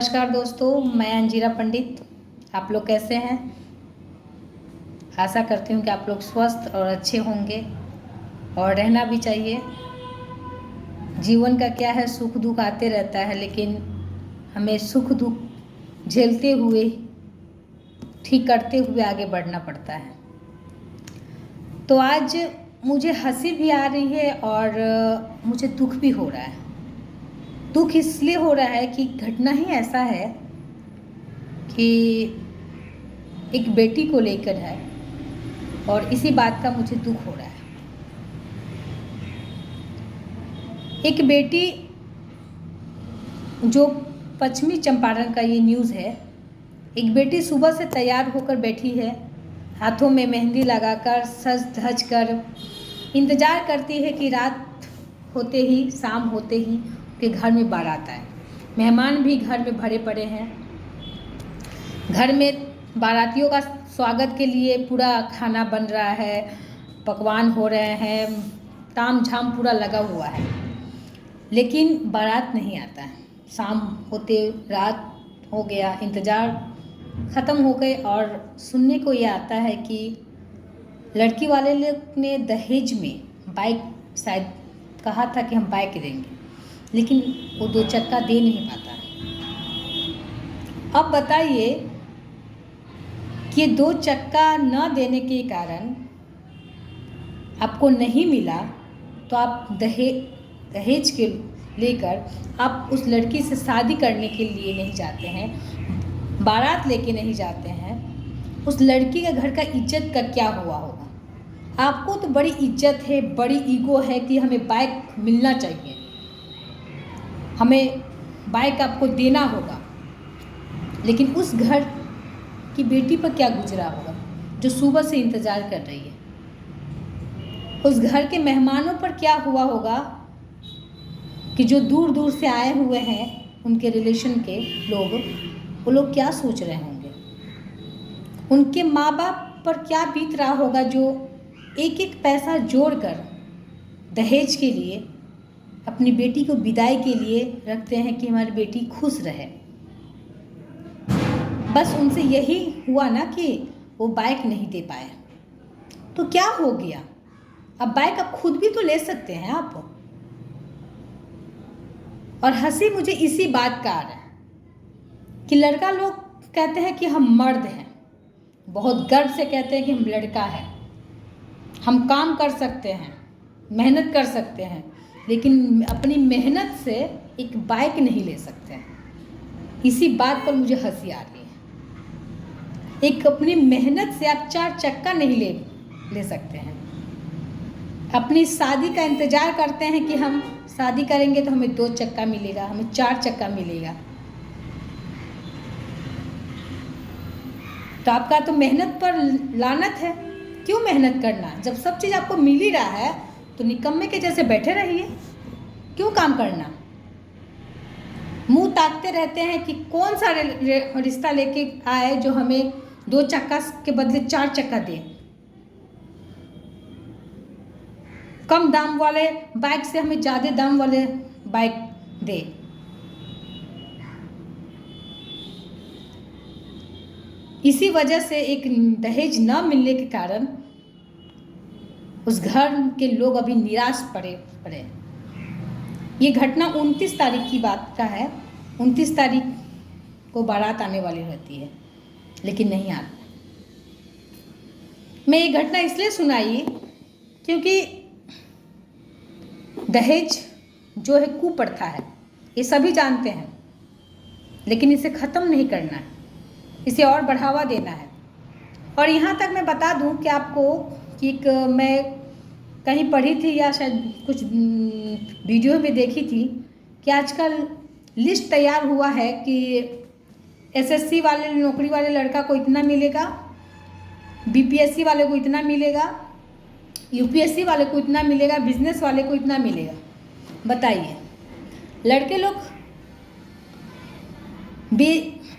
नमस्कार दोस्तों, मैं अंजीरा पंडित। आप लोग कैसे हैं? आशा करती हूँ कि आप लोग स्वस्थ और अच्छे होंगे और रहना भी चाहिए। जीवन का क्या है, सुख दुख आते रहता है, लेकिन हमें सुख दुख झेलते हुए, ठीक करते हुए आगे बढ़ना पड़ता है। तो आज मुझे हंसी भी आ रही है और मुझे दुख भी हो रहा है। दुख इसलिए हो रहा है कि घटना ही ऐसा है कि एक बेटी को लेकर है और इसी बात का मुझे दुख हो रहा है। एक बेटी, जो पश्चिमी चंपारण का ये न्यूज़ है, एक बेटी सुबह से तैयार होकर बैठी है, हाथों में मेहंदी लगाकर सज धज कर इंतज़ार करती है कि रात होते ही, शाम होते ही उसके घर में बारात आए। मेहमान भी घर में भरे पड़े हैं। घर में बारातियों का स्वागत के लिए पूरा खाना बन रहा है, पकवान हो रहे हैं, ताम झाम पूरा लगा हुआ है, लेकिन बारात नहीं आता है। शाम होते रात हो गया, इंतज़ार ख़त्म हो गए और सुनने को ये आता है कि लड़की वाले लोग ने दहेज में बाइक, शायद कहा था कि हम बाइक देंगे, लेकिन वो 2 चक्का दे नहीं पाता है। अब बताइए कि 2 चक्का न देने के कारण आपको नहीं मिला, तो आप दहेज के लेकर आप उस लड़की से शादी करने के लिए नहीं जाते हैं, बारात लेके नहीं जाते हैं। उस लड़की के घर का इज्जत का क्या हुआ होगा? आपको तो बड़ी इज्जत है, बड़ी ईगो है कि हमें बाइक मिलना चाहिए, हमें बाइक आपको देना होगा, लेकिन उस घर की बेटी पर क्या गुजरा होगा जो सुबह से इंतज़ार कर रही है? उस घर के मेहमानों पर क्या हुआ होगा कि जो दूर दूर से आए हुए हैं, उनके रिलेशन के लोग, वो लोग क्या सोच रहे होंगे? उनके माँ बाप पर क्या बीत रहा होगा जो एक एक पैसा जोड़कर दहेज के लिए, अपनी बेटी को विदाई के लिए रखते हैं कि हमारी बेटी खुश रहे। बस उनसे यही हुआ ना कि वो बाइक नहीं दे पाए, तो क्या हो गया? अब बाइक आप खुद भी तो ले सकते हैं आप। और हंसी मुझे इसी बात का आ रहा है कि लड़का लोग कहते हैं कि हम मर्द हैं, बहुत गर्व से कहते हैं कि हम लड़का है, हम काम कर सकते हैं, मेहनत कर सकते हैं, लेकिन अपनी मेहनत से एक बाइक नहीं ले सकते हैं। इसी बात पर मुझे हंसी आ रही है। एक अपनी मेहनत से आप 4 चक्का नहीं ले सकते हैं। अपनी शादी का इंतज़ार करते हैं कि हम शादी करेंगे तो हमें 2 चक्का मिलेगा, हमें 4 चक्का मिलेगा। तो आपका तो मेहनत पर लानत है। क्यों मेहनत करना? जब सब चीज़ आपको मिल ही रहा है तो निकम्मे के जैसे बैठे रहिए। क्यों काम करना? मुंह ताकते रहते हैं कि कौन सा रिश्ता लेके आए जो हमें 2 चक्का के बदले 4 चक्का दे, कम दाम वाले बाइक से हमें ज़्यादा दाम वाले बाइक दे। इसी वजह से एक दहेज न मिलने के कारण उस घर के लोग अभी निराश पड़े। ये घटना 29 तारीख की बात का है। 29 तारीख को बारात आने वाली रहती है, लेकिन नहीं आती। मैं ये घटना इसलिए सुनाई क्योंकि दहेज जो है कुप्रथा है, ये सभी जानते हैं, लेकिन इसे ख़त्म नहीं करना है, इसे और बढ़ावा देना है। और यहाँ तक मैं बता दूँ कि आपको कि एक मैं कहीं पढ़ी थी या शायद कुछ वीडियो में देखी थी कि आजकल लिस्ट तैयार हुआ है कि एसएससी वाले नौकरी वाले लड़का को इतना मिलेगा, बीपीएससी वाले को इतना मिलेगा, यूपीएससी वाले को इतना मिलेगा, बिजनेस वाले को इतना मिलेगा। बताइए, लड़के लोग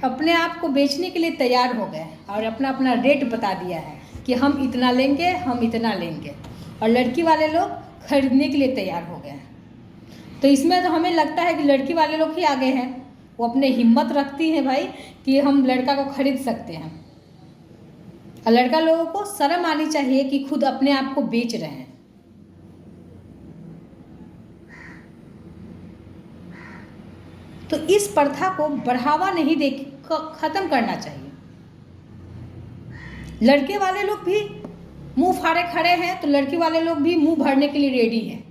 अपने आप को बेचने के लिए तैयार हो गए और अपना अपना रेट बता दिया है कि हम इतना लेंगे, हम इतना लेंगे, और लड़की वाले लोग खरीदने के लिए तैयार हो गए हैं। तो इसमें तो हमें लगता है कि लड़की वाले लोग ही आगे हैं, वो अपने हिम्मत रखती हैं भाई कि हम लड़का को खरीद सकते हैं। और लड़का लोगों को शर्म आनी चाहिए कि खुद अपने आप को बेच रहे हैं। तो इस प्रथा को बढ़ावा नहीं दे, खत्म करना चाहिए। लड़के वाले लोग भी मुंह फाड़े खड़े हैं तो लड़की वाले लोग भी मुंह भरने के लिए रेडी हैं।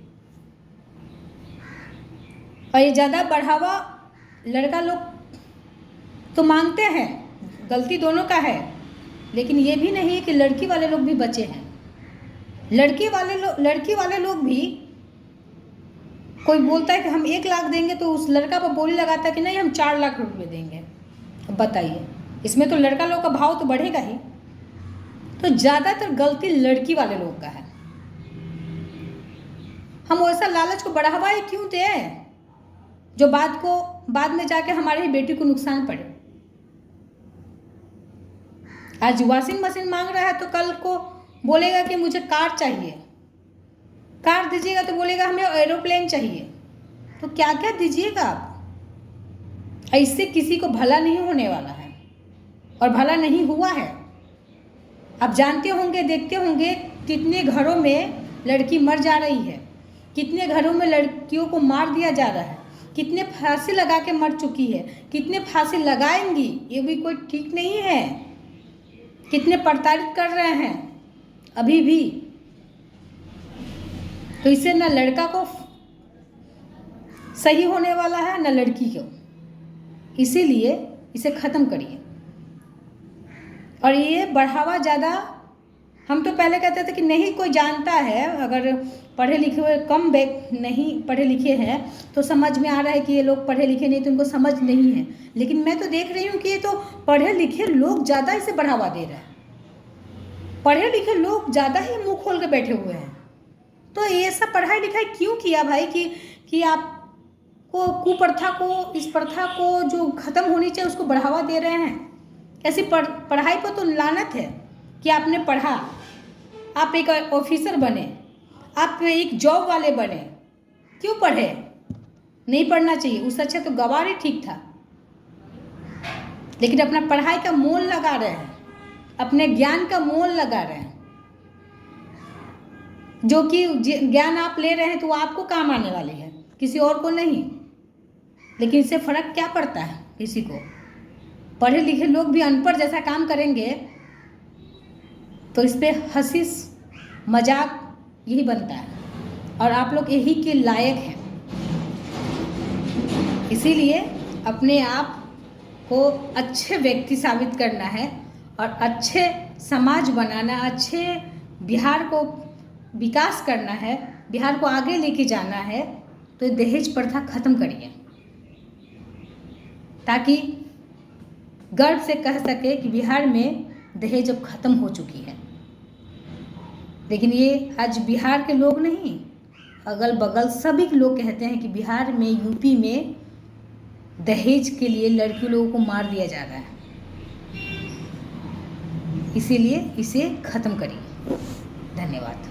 और ये ज़्यादा बढ़ावा लड़का लोग तो मांगते हैं, गलती दोनों का है, लेकिन ये भी नहीं है कि लड़की वाले लोग भी बचे हैं। लड़की वाले लोग भी, कोई बोलता है कि हम 1 लाख देंगे तो उस लड़का पर बोली लगाता है कि नहीं हम 4 लाख रुपए देंगे। अब बताइए, इसमें तो लड़का लोग का भाव तो बढ़ेगा ही। तो ज़्यादातर गलती लड़की वाले लोग का है। हम वैसा लालच को बढ़ावा ही क्यों दें जो बाद में जाके हमारी बेटी को नुकसान पड़े। आज वॉशिंग मशीन मांग रहा है तो कल को बोलेगा कि मुझे कार चाहिए, कार दीजिएगा तो बोलेगा हमें एरोप्लेन चाहिए। तो क्या क्या दीजिएगा आप। इससे किसी को भला नहीं होने वाला है और भला नहीं हुआ है। आप जानते होंगे, देखते होंगे कितने घरों में लड़की मर जा रही है, कितने घरों में लड़कियों को मार दिया जा रहा है, कितने फांसी लगा के मर चुकी है, कितने फांसी लगाएंगी, ये भी कोई ठीक नहीं है। कितने प्रताड़ित कर रहे हैं अभी भी। तो इससे न लड़का को सही होने वाला है न लड़की को, इसीलिए इसे ख़त्म करिए। और ये बढ़ावा ज़्यादा, हम तो पहले कहते थे कि नहीं कोई जानता है, अगर पढ़े लिखे हुए कम नहीं पढ़े लिखे हैं तो समझ में आ रहा है कि ये लोग पढ़े लिखे नहीं तो उनको समझ नहीं है। लेकिन मैं तो देख रही हूँ कि ये तो पढ़े लिखे लोग ज़्यादा इसे बढ़ावा दे रहे हैं। पढ़े लिखे लोग ज़्यादा ही मुंह खोल के बैठे हुए हैं। तो ये सब पढ़ाई लिखाई क्यों किया भाई कि आपको कुप्रथा को, इस प्रथा को जो ख़त्म होनी चाहिए उसको बढ़ावा दे रहे हैं। ऐसी पढ़ाई पर तो लानत है कि आपने पढ़ा, आप एक ऑफिसर बने, आप एक जॉब वाले बने, क्यों पढ़े। नहीं पढ़ना चाहिए, उससे अच्छा तो गवार ही ठीक था। लेकिन अपना पढ़ाई का मोल लगा रहे हैं, अपने ज्ञान का मोल लगा रहे हैं। जो कि ज्ञान आप ले रहे हैं तो वो आपको काम आने वाले हैं, किसी और को नहीं। लेकिन इससे फर्क क्या पड़ता है किसी को। पढ़े लिखे लोग भी अनपढ़ जैसा काम करेंगे तो इस पर हंसी मजाक यही बनता है। और आप लोग यही के लायक हैं। इसीलिए अपने आप को अच्छे व्यक्ति साबित करना है और अच्छे समाज बनाना, अच्छे बिहार को विकास करना है, बिहार को आगे लेके जाना है। तो दहेज प्रथा ख़त्म करिए ताकि गर्व से कह सके कि बिहार में दहेज अब ख़त्म हो चुकी है। लेकिन ये आज बिहार के लोग नहीं, अगल बगल सभी लोग कहते हैं कि बिहार में, यूपी में दहेज के लिए लड़की लोगों को मार दिया जा रहा है। इसीलिए इसे ख़त्म करिए। धन्यवाद।